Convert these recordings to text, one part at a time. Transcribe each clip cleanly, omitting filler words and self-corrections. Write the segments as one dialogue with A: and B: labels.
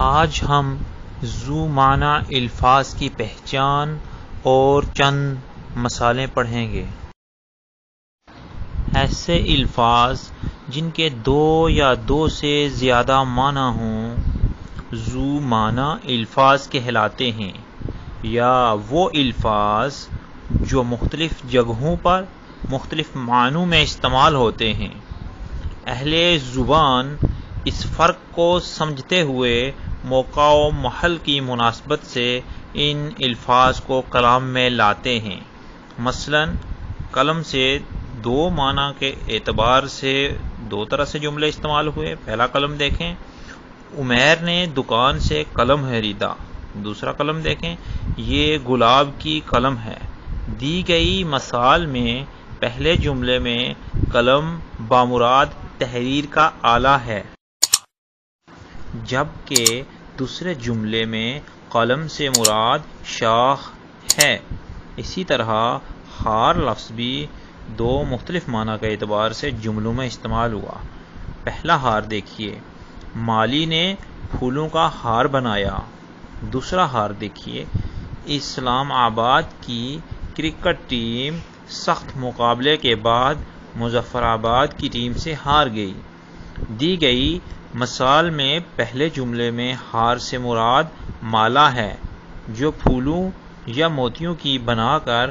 A: آج ہم ذو معنی الفاظ کی پہچان اور چند مثالیں پڑھیں گے۔ ایسے الفاظ جن کے دو یا دو سے زیادہ معنی ہوں ذو معنی الفاظ کہلاتے ہیں، یا وہ الفاظ جو مختلف جگہوں پر مختلف معنوں میں استعمال ہوتے ہیں۔ اہل زبان اس فرق کو سمجھتے ہوئے موقع و محل کی مناسبت سے ان الفاظ کو کلام میں لاتے ہیں۔ مثلا قلم سے دو معنی کے اعتبار سے دو طرح سے جملے استعمال ہوئے۔ پہلا قلم دیکھیں، عمیر نے دکان سے قلم خریدا۔ دوسرا قلم دیکھیں، یہ گلاب کی قلم ہے۔ دی گئی مثال میں پہلے جملے میں قلم بامراد تحریر کا آلہ ہے، جبکہ دوسرے جملے میں قلم سے مراد شاخ ہے۔ اسی طرح ہار لفظ بھی دو مختلف معنی کے اعتبار سے جملوں میں استعمال ہوا۔ پہلا ہار دیکھیے، مالی نے پھولوں کا ہار بنایا۔ دوسرا ہار دیکھیے، اسلام آباد کی کرکٹ ٹیم سخت مقابلے کے بعد مظفر آباد کی ٹیم سے ہار گئی۔ دی گئی مثال میں پہلے جملے میں ہار سے مراد مالا ہے، جو پھولوں یا موتیوں کی بنا کر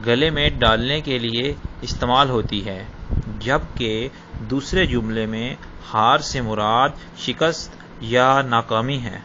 A: گلے میں ڈالنے کے لیے استعمال ہوتی ہے، جبکہ دوسرے جملے میں ہار سے مراد شکست یا ناکامی ہے۔